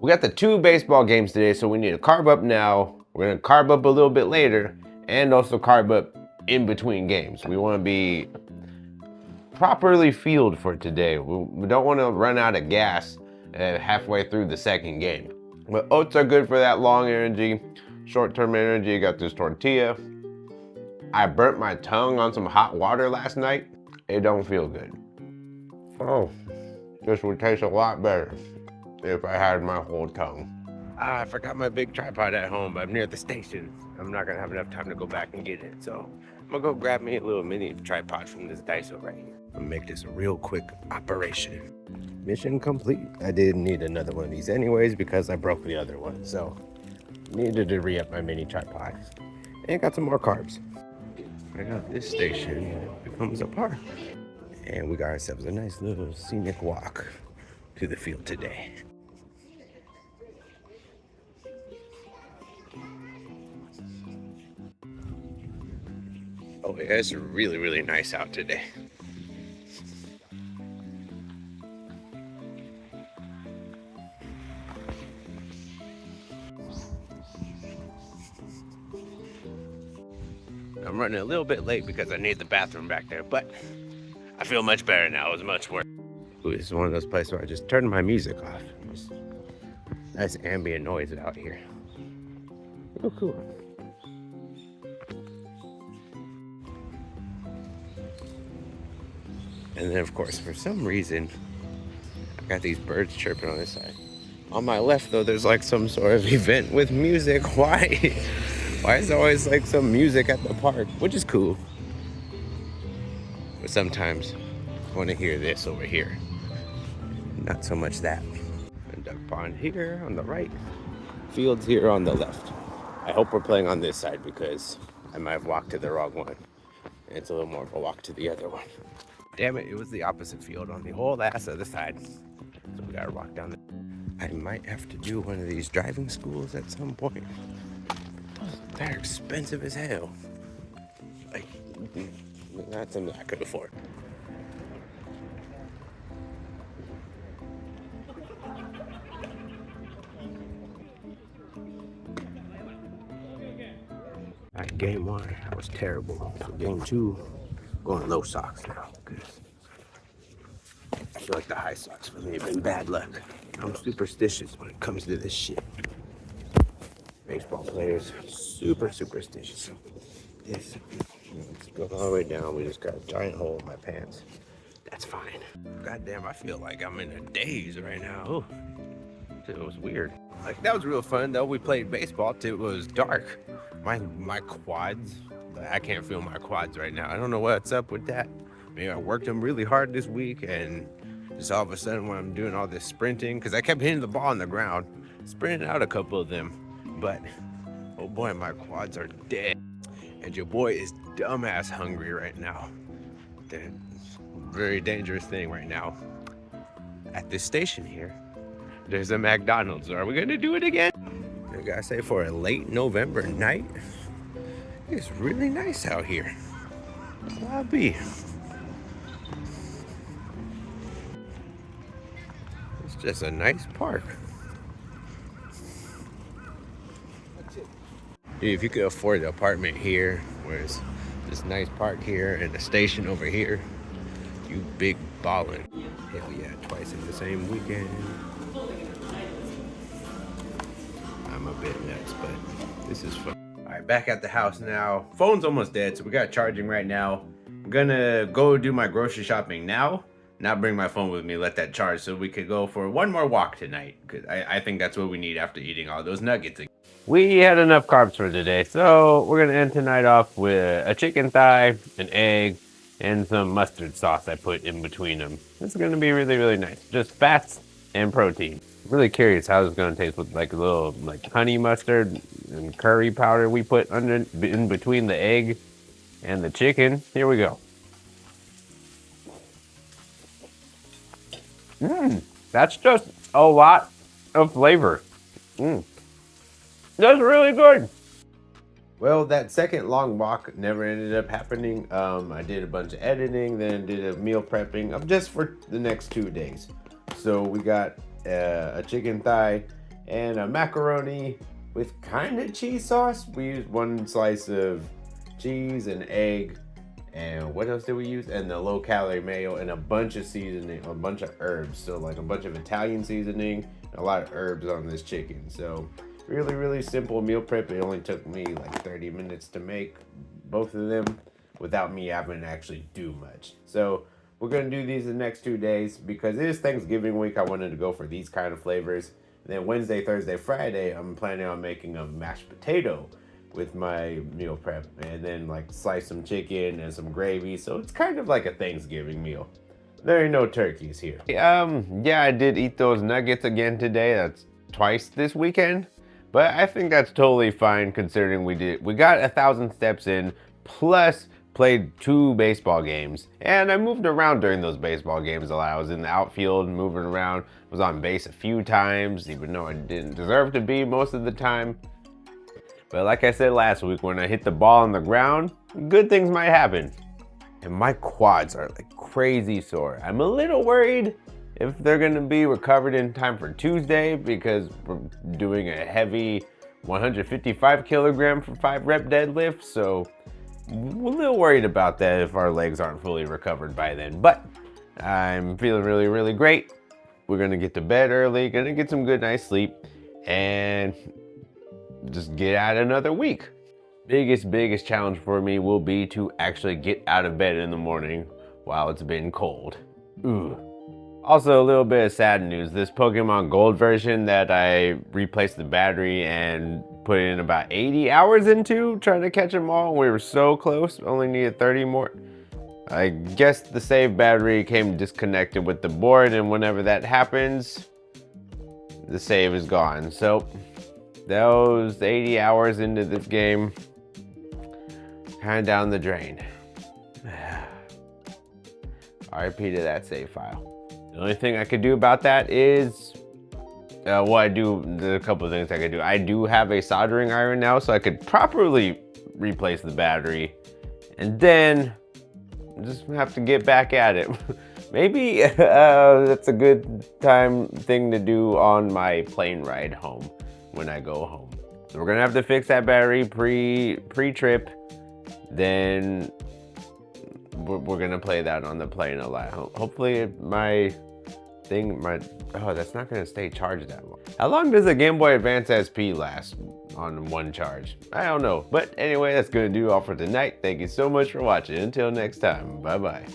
We got the 2 baseball games today, so we need to carb up now. We're gonna carb up a little bit later, and also carb up in between games. We wanna be properly fueled for today. We don't wanna run out of gas halfway through the second game. But oats are good for that long energy, short-term energy. Got this tortilla. I burnt my tongue on some hot water last night. It don't feel good. Oh, this would taste a lot better if I had my whole tongue. I forgot my big tripod at home, but I'm near the station. I'm not gonna have enough time to go back and get it, so I'm gonna go grab me a little mini tripod from this Daiso right here. I'm gonna make this a real quick operation. Mission complete. I didn't need another one of these anyways because I broke the other one, so needed to re-up my mini tripod. And got some more carbs. Right now this station becomes a park. And we got ourselves a nice little scenic walk to the field today. Oh yeah, it's really, really nice out today. I'm running a little bit late because I need the bathroom back there, but I feel much better now. It was much worse. Ooh, this is one of those places where I just turned my music off. Just nice ambient noise out here. Oh, cool. And then, of course, for some reason, I got these birds chirping on this side. On my left, though, there's like some sort of event with music. Why? Why is there always like some music at the park? Which is cool. But sometimes I want to hear this over here. Not so much that. And duck pond here on the right. Fields here on the left. I hope we're playing on this side because I might have walked to the wrong one. And it's a little more of a walk to the other one. Damn it, it was the opposite field on the whole ass other side. So we gotta walk down there. I might have to do one of these driving schools at some point. They're expensive as hell. Like, not something I could afford. Alright, game 1, that was terrible. So game 2, going low socks now. Because I feel like the high socks for me have been bad luck. I'm superstitious when it comes to this shit. Baseball players, super superstitious. This, let's go all the way down. We just got a giant hole in my pants. That's fine. Goddamn, I feel like I'm in a daze right now. Oh, it was weird. Like, that was real fun though. We played baseball till it was dark. My quads, I can't feel my quads right now. I don't know what's up with that. Maybe I worked them really hard this week, and just all of a sudden when I'm doing all this sprinting, because I kept hitting the ball on the ground, sprinting out a couple of them, but oh boy, my quads are dead. And your boy is dumbass hungry right now. Very dangerous thing right now. At this station here, there's a McDonald's. Are we gonna do it again? I gotta say, for a late November night, it's really nice out here. Lobby. It's just a nice park. Dude, if you could afford the apartment here, where's this nice park here and a station over here, you big ballin'. Hell yeah, twice in the same weekend. I'm a bit nuts, but this is fun. All right, back at the house now. Phone's almost dead, so we got charging right now. I'm gonna go do my grocery shopping now, not bring my phone with me, let that charge so we could go for one more walk tonight, because I think that's what we need after eating all those nuggets. We had enough carbs for today, so we're gonna end tonight off with a chicken thigh, an egg, and some mustard sauce I put in between them. This is gonna be really, really nice. Just fats and protein. I'm really curious how it's gonna taste with like a little like honey mustard and curry powder we put in between the egg and the chicken. Here we go. That's just a lot of flavor. That's really good. Well, that second long walk never ended up happening. I did a bunch of editing, then did a meal prepping of just for the next 2 days. So we got a chicken thigh, and a macaroni with kind of cheese sauce. We used one slice of cheese and egg, and what else did we use? And the low-calorie mayo and a bunch of seasoning, a bunch of herbs. So like a bunch of Italian seasoning, a lot of herbs on this chicken. So really, really simple meal prep. It only took me like 30 minutes to make both of them without me having to actually do much. So we're gonna do these the next 2 days because it is Thanksgiving week. I wanted to go for these kind of flavors. And then Wednesday, Thursday, Friday, I'm planning on making a mashed potato with my meal prep, and then like slice some chicken and some gravy. So it's kind of like a Thanksgiving meal. There ain't no turkeys here. Yeah, I did eat those nuggets again today. That's twice this weekend. But I think that's totally fine considering we got 1,000 steps in, plus played 2 baseball games. And I moved around during those baseball games a lot. I was in the outfield moving around, was on base a few times, even though I didn't deserve to be most of the time. But like I said last week, when I hit the ball on the ground, good things might happen. And my quads are like crazy sore. I'm a little worried if they're gonna be recovered in time for Tuesday because we're doing a heavy 155 kilogram for 5 rep deadlift. So we're a little worried about that if our legs aren't fully recovered by then. But I'm feeling really, really great. We're gonna get to bed early, gonna get some good night's sleep, and just get out another week. Biggest challenge for me will be to actually get out of bed in the morning while it's been cold. Ooh. Also, a little bit of sad news. This Pokemon Gold version that I replaced the battery and put in about 80 hours into trying to catch them all. We were so close, only needed 30 more. I guess the save battery came disconnected with the board, and whenever that happens, the save is gone. So those 80 hours into this game, kind of down the drain. RIP to that save file. The only thing I could do about that is, there's a couple of things I could do. I do have a soldering iron now, so I could properly replace the battery, and then just have to get back at it. Maybe that's a good thing to do on my plane ride home when I go home. So we're gonna have to fix that battery pre-trip. Then we're gonna play that on the plane a lot. Hopefully that's not gonna stay charged that long. How long does a Game Boy Advance SP last on one charge? I don't know. But anyway, that's gonna do all for tonight. Thank you so much for watching. Until next time, bye-bye.